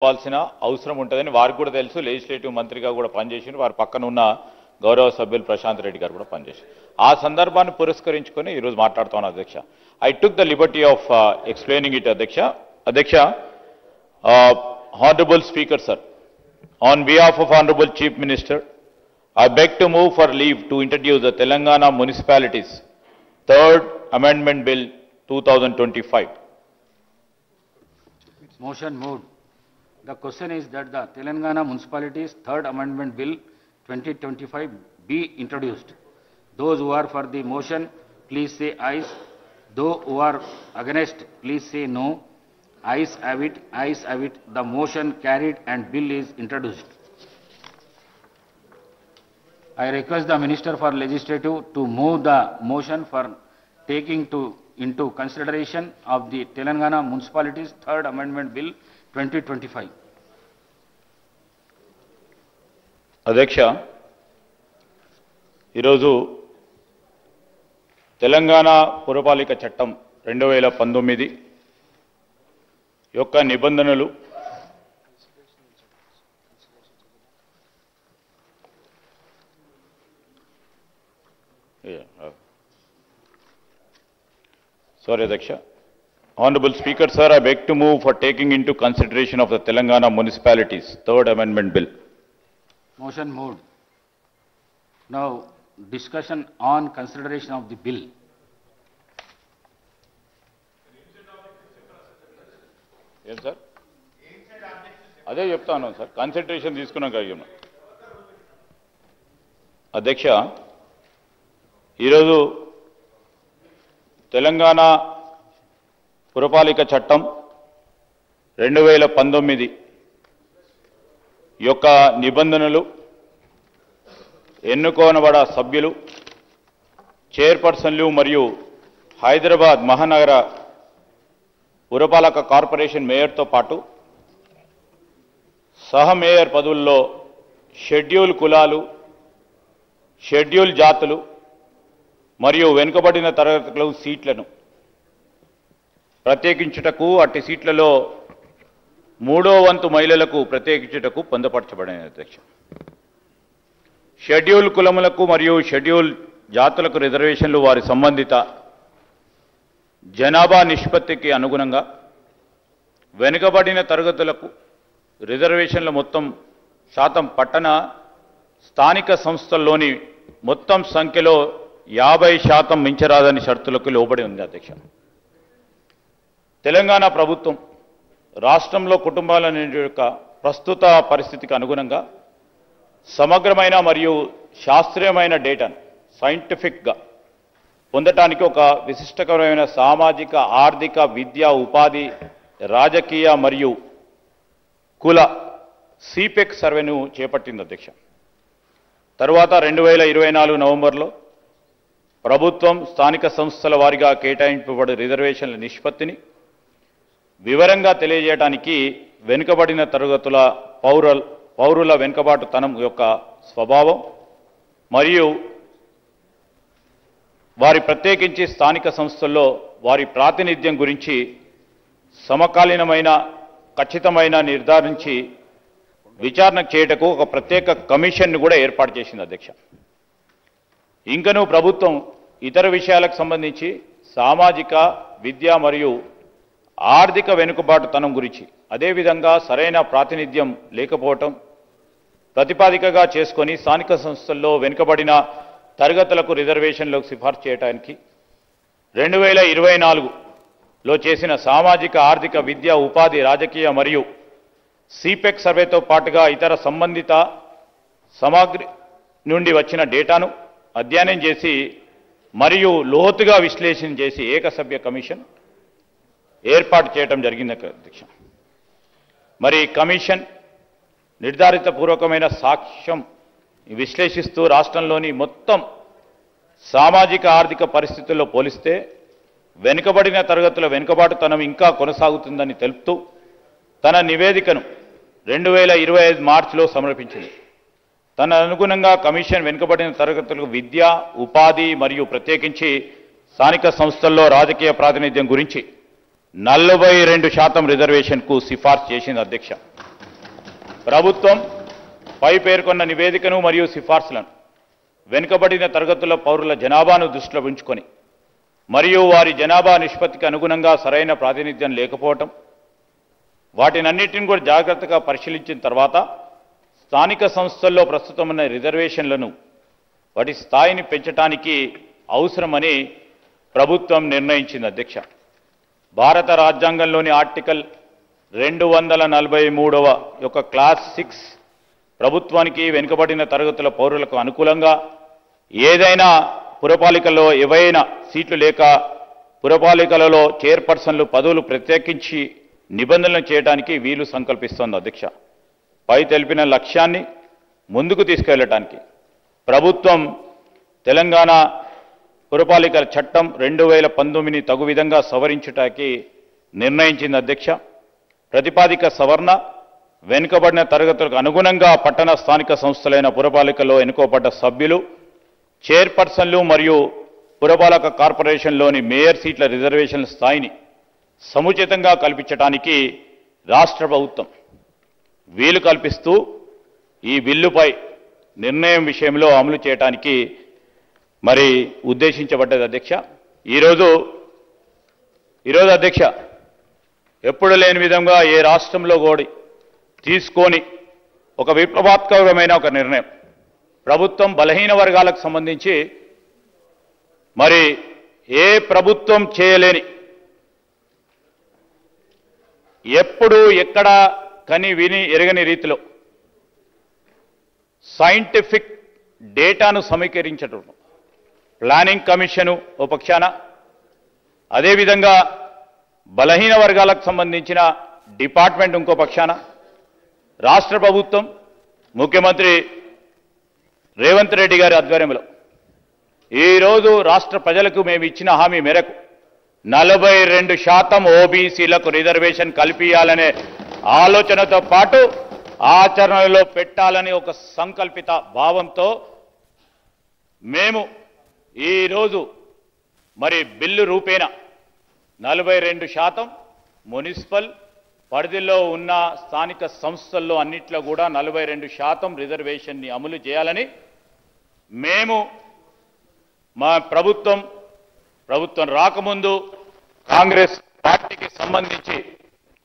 ఇవ్వాల్సిన అవసరం ఉంటుందని వారికి కూడా తెలుసు. లెజిస్లేటివ్ మంత్రిగా కూడా పనిచేసి వారి పక్కన ఉన్న గౌరవ సభ్యులు ప్రశాంత్ రెడ్డి గారు కూడా పనిచేశారు. ఆ సందర్భాన్ని పురస్కరించుకొని ఈరోజు మాట్లాడుతాను అధ్యక్ష. I took the liberty of explaining it అధ్యక్ష. Honourable speaker sir, on behalf of honourable chief minister, I beg to move for leave to introduce the Telangana Municipalities Third Amendment Bill 2025. Motion moved. The question is that the Telangana Municipalities Third Amendment Bill 2025 be introduced. Those who are for the motion, please say ayes. Those who are against, please say no. Ayes have it, ayes have it. The motion carried and bill is introduced. I request the Minister for Legislative to move the motion for taking into consideration of the Telangana Municipalities Third Amendment Bill 2025. అధ్యక్ష, ఈరోజు తెలంగాణ పురపాలిక చట్టం 2019 యొక్క నిబంధనలు Sorry, Adhyaksha. Honorable Speaker, sir, I beg to move for taking into consideration of the Telangana Municipalities Third Amendment Bill. Motion moved. Now, discussion on consideration of the bill. Yes, sir. అదే చెప్తాను sir, concentration తీసుకున్నాక అయ్యాను. అధ్యక్ష, ఈరోజు తెలంగాణ పురపాలిక చట్టం 2019 యొక్క నిబంధనలు, ఎన్నుకోనబడ సభ్యులు, చైర్పర్సన్లు మరియు హైదరాబాద్ మహానగర పురపాలక కార్పొరేషన్ మేయర్తో పాటు సహ మేయర్ పదవుల్లో షెడ్యూల్ కులాలు, షెడ్యూల్ జాతులు మరియు వెనుకబడిన తరగతుల సీట్లను ప్రత్యేకించుటకు, అట్టి సీట్లలో 3వ వంతు మహిళలకు ప్రత్యేకించుటకు పొందుపరచబడిన అధ్యక్ష. షెడ్యూల్ కులములకు మరియు షెడ్యూల్ జాతులకు రిజర్వేషన్లు వారి సంబంధిత జనాభా నిష్పత్తికి అనుగుణంగా, వెనుకబడిన తరగతులకు రిజర్వేషన్ల మొత్తం శాతం పట్టణ స్థానిక సంస్థల్లోని మొత్తం సంఖ్యలో 50% మించరాదని షరతులకు లోబడి ఉంది అధ్యక్ష. తెలంగాణ ప్రభుత్వం రాష్ట్రంలో కుటుంబాల యొక్క ప్రస్తుత పరిస్థితికి అనుగుణంగా సమగ్రమైన మరియు శాస్త్రీయమైన డేటాను సైంటిఫిక్గా పొందటానికి ఒక విశిష్టకరమైన సామాజిక, ఆర్థిక, విద్యా, ఉపాధి, రాజకీయ మరియు కుల సిపెక్ సర్వేను చేపట్టింది అధ్యక్ష. తర్వాత 2024 నవంబర్లో ప్రభుత్వం స్థానిక సంస్థల వారీగా కేటాయింపబడే రిజర్వేషన్ల నిష్పత్తిని వివరంగా తెలియజేయడానికి వెనుకబడిన తరగతుల పౌరుల వెనుకబాటుతనం యొక్క స్వభావం మరియు వారి ప్రత్యేకించి స్థానిక సంస్థల్లో వారి ప్రాతినిధ్యం గురించి సమకాలీనమైన, ఖచ్చితమైన నిర్ధారించి విచారణ చేయటకు ఒక ప్రత్యేక కమిషన్ను కూడా ఏర్పాటు చేసింది అధ్యక్ష. ఇంకనూ ప్రభుత్వం ఇతర విషయాలకు సంబంధించి సామాజిక, విద్య మరియు ఆర్థిక వెనుకబాటుతనం గురించి, అదేవిధంగా సరైన ప్రాతినిధ్యం లేకపోవటం ప్రతిపాదికగా చేసుకొని స్థానిక సంస్థల్లో వెనుకబడిన తరగతులకు రిజర్వేషన్లకు సిఫార్సు చేయడానికి 2024లో చేసిన సామాజిక, ఆర్థిక, విద్య, ఉపాధి, రాజకీయ మరియు సిపెక్ సర్వేతో పాటుగా ఇతర సంబంధిత సామగ్రి నుండి వచ్చిన డేటాను అధ్యయనం చేసి మరియు లోతుగా విశ్లేషణ చేసి ఏకసభ్య కమిషన్ ఏర్పాటు చేయడం జరిగింది అధ్యక్ష. మరి కమిషన్ నిర్ధారిత పూర్వకమైన సాక్ష్యం విశ్లేషిస్తూ రాష్ట్రంలోని మొత్తం సామాజిక, ఆర్థిక పరిస్థితుల్లో పోలిస్తే వెనుకబడిన తరగతుల వెనుకబాటుతనం ఇంకా కొనసాగుతుందని తెలుపుతూ తన నివేదికను 2025 మార్చిలో సమర్పించింది. తన అనుగుణంగా కమిషన్ వెనుకబడిన తరగతులకు విద్య, ఉపాధి మరియు ప్రత్యేకించి స్థానిక సంస్థల్లో రాజకీయ ప్రాతినిధ్యం గురించి 42% రిజర్వేషన్కు సిఫార్సు చేసింది అధ్యక్ష. ప్రభుత్వం పై పేర్కొన్న నివేదికను మరియు సిఫార్సులను వెనుకబడిన తరగతుల పౌరుల జనాభాను దృష్టిలో ఉంచుకొని మరియు వారి జనాభా నిష్పత్తికి అనుగుణంగా సరైన ప్రాతినిధ్యం లేకపోవటం వాటినన్నిటిని కూడా జాగ్రత్తగా పరిశీలించిన తర్వాత స్థానిక సంస్థల్లో ప్రస్తుతం ఉన్న రిజర్వేషన్లను వాటి స్థాయిని పెంచడానికి అవసరమని ప్రభుత్వం నిర్ణయించింది అధ్యక్ష. భారత రాజ్యాంగంలోని ఆర్టికల్ 243వ యొక్క క్లాస్ 6 ప్రభుత్వానికి వెనుకబడిన తరగతుల పౌరులకు అనుకూలంగా ఏదైనా పురపాలికల్లో ఏవైనా సీట్లు లేక పురపాలికలలో చైర్పర్సన్లు పదవులు ప్రత్యేకించి నిబంధనలు చేయడానికి వీలు సంకల్పిస్తోంది అధ్యక్ష. పై తెలిపిన లక్ష్యాన్ని ముందుకు తీసుకెళ్లడానికి ప్రభుత్వం తెలంగాణ పురపాలికల చట్టం 2019ని తగు విధంగా సవరించడానికి నిర్ణయించింది అధ్యక్ష. ప్రతిపాదిక సవరణ వెనుకబడిన తరగతులకు అనుగుణంగా పట్టణ స్థానిక సంస్థలైన పురపాలికలో ఎన్నుకోబడ్డ సభ్యులు చైర్పర్సన్లు మరియు పురపాలక కార్పొరేషన్లోని మేయర్ సీట్ల రిజర్వేషన్ల స్థాయిని సముచితంగా కల్పించడానికి రాష్ట్ర ప్రభుత్వం వీలు కల్పిస్తూ ఈ బిల్లుపై నిర్ణయం విషయంలో అమలు చేయడానికి మరి ఉద్దేశించబడ్డది అధ్యక్ష. ఈరోజు అధ్యక్ష ఎప్పుడు లేని విధంగా ఏ రాష్ట్రంలో కూడా తీసుకొని ఒక విప్లవాత్మకమైన ఒక నిర్ణయం ప్రభుత్వం బలహీన వర్గాలకు సంబంధించి మరి ఏ ప్రభుత్వం చేయలేని ఎప్పుడు ఎక్కడ కని విని ఎరగని రీతిలో సైంటిఫిక్ డేటాను సమీకరించడం ప్లానింగ్ కమిషను ఓ పక్షాన అదేవిధంగా బలహీన వర్గాలకు సంబంధించిన డిపార్ట్మెంట్ ఇంకో పక్షాన రాష్ట్ర ప్రభుత్వం ముఖ్యమంత్రి రేవంత్ రెడ్డి గారి ఆధ్వర్యంలో ఈరోజు రాష్ట్ర ప్రజలకు మేము ఇచ్చిన హామీ మేరకు 42% ఓబీసీలకు రిజర్వేషన్ కల్పించాలనే ఆలోచనతో పాటు ఆచరణలో పెట్టాలని ఒక సంకల్పిత భావంతో మేము ఈరోజు మరి బిల్లు రూపేణ 42% మున్సిపల్ పరిధిలో ఉన్న స్థానిక సంస్థల్లో అన్నిట్లో కూడా 42% రిజర్వేషన్ని అమలు చేయాలని మేము మా ప్రభుత్వం రాకముందు కాంగ్రెస్ పార్టీకి సంబంధించి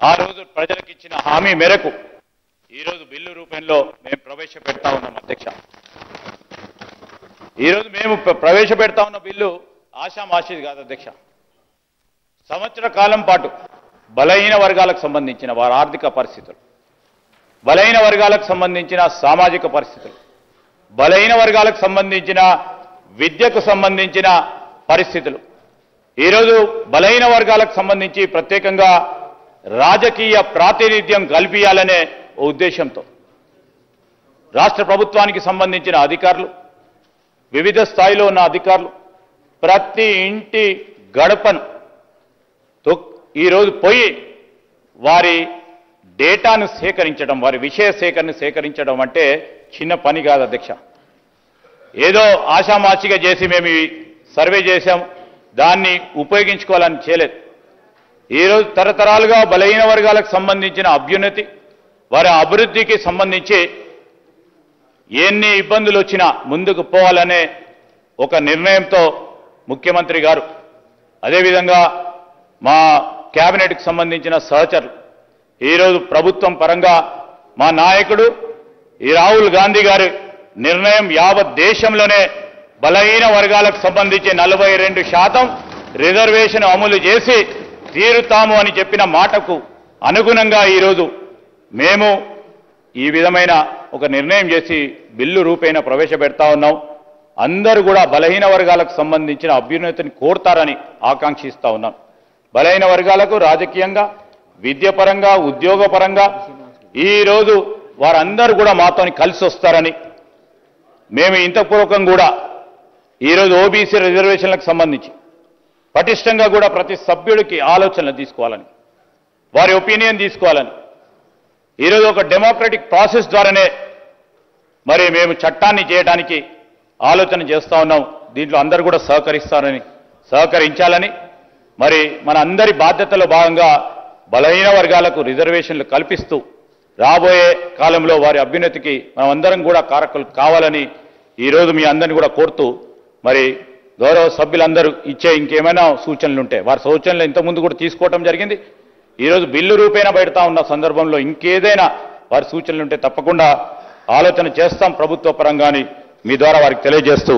ఆ రోజు ప్రజలకు ఇచ్చిన హామీ మేరకు ఈరోజు బిల్లు రూపంలో మేము ప్రవేశపెడతా ఉన్నాం అధ్యక్ష. ఈరోజు మేము ప్రవేశపెడతా ఉన్న బిల్లు ఆషామాషిది కాదు అధ్యక్ష. సంవత్సర కాలం పాటు బలహీన వర్గాలకు సంబంధించిన వారి ఆర్థిక పరిస్థితులు, బలహీన వర్గాలకు సంబంధించిన సామాజిక పరిస్థితులు, బలహీన వర్గాలకు సంబంధించిన విద్యకు సంబంధించిన పరిస్థితులు, ఈరోజు బలహీన వర్గాలకు సంబంధించి ప్రత్యేకంగా రాజకీయ ప్రాతినిధ్యం కల్పించాలనే ఉద్దేశంతో రాష్ట్ర ప్రభుత్వానికి సంబంధించిన అధికారులు, వివిధ స్థాయిలో ఉన్న అధికారులు ప్రతి ఇంటి గడపను ఈరోజు పోయి వారి డేటాను సేకరించడం, వారి విషయ సేకరించడం అంటే చిన్న పని కాదు అధ్యక్ష. ఏదో ఆషామాషిగా చేసి మేము సర్వే చేశాం, దాన్ని ఉపయోగించుకోవాలని చేయలేదు. ఈరోజు తరతరాలుగా బలహీన వర్గాలకు సంబంధించిన అభ్యున్నతి, వారి అభివృద్ధికి సంబంధించి ఎన్ని ఇబ్బందులు వచ్చినా ముందుకు పోవాలనే ఒక నిర్ణయంతో ముఖ్యమంత్రి గారు, అదేవిధంగా మా కేబినెట్కి సంబంధించిన సహచరులు, ఈరోజు ప్రభుత్వం పరంగా మా నాయకుడు ఈ రాహుల్ గాంధీ గారి నిర్ణయం యావత్ దేశంలోనే బలహీన వర్గాలకు సంబంధించి 42% రిజర్వేషన్ అమలు చేసి తీరుతాము అని చెప్పిన మాటకు అనుగుణంగా ఈరోజు మేము ఈ విధమైన ఒక నిర్ణయం చేసి బిల్లు రూపేణ ప్రవేశపెడతా ఉన్నాం. అందరూ కూడా బలహీన వర్గాలకు సంబంధించిన అభ్యున్నతిని కోరుతారని ఆకాంక్షిస్తా ఉన్నాం. బలహీన వర్గాలకు రాజకీయంగా, విద్యపరంగా, ఉద్యోగపరంగా ఈరోజు వారందరూ కూడా మాతో కలిసి వస్తారని మేము ఇంతపూర్వకం కూడా ఈరోజు ఓబీసీ రిజర్వేషన్లకు సంబంధించి పటిష్టంగా కూడా ప్రతి సభ్యుడికి ఆలోచనలు తీసుకోవాలని, వారి ఒపీనియన్ తీసుకోవాలని ఈరోజు ఒక డెమోక్రటిక్ ప్రాసెస్ ద్వారానే మరి మేము చట్టాన్ని చేయడానికి ఆలోచన చేస్తా ఉన్నాం. దీంట్లో అందరూ కూడా సహకరించాలని మరి మన అందరి బాధ్యతలో భాగంగా బలహీన వర్గాలకు రిజర్వేషన్లు కల్పిస్తూ రాబోయే కాలంలో వారి అభ్యున్నతికి మనమందరం కూడా కారకులు కావాలని ఈరోజు మీ అందరిని కూడా కోరుతూ మరి గౌరవ సభ్యులందరూ ఇచ్చే ఇంకేమైనా సూచనలు ఉంటే వారి సూచనలు ఇంతకుముందు కూడా తీసుకోవడం జరిగింది. ఈరోజు బిల్లు రూపేణ పెడతా ఉన్న సందర్భంలో ఇంకేదైనా వారి సూచనలు ఉంటే తప్పకుండా ఆలోచన చేస్తాం ప్రభుత్వ పరంగాని మీ ద్వారా వారికి తెలియజేస్తూ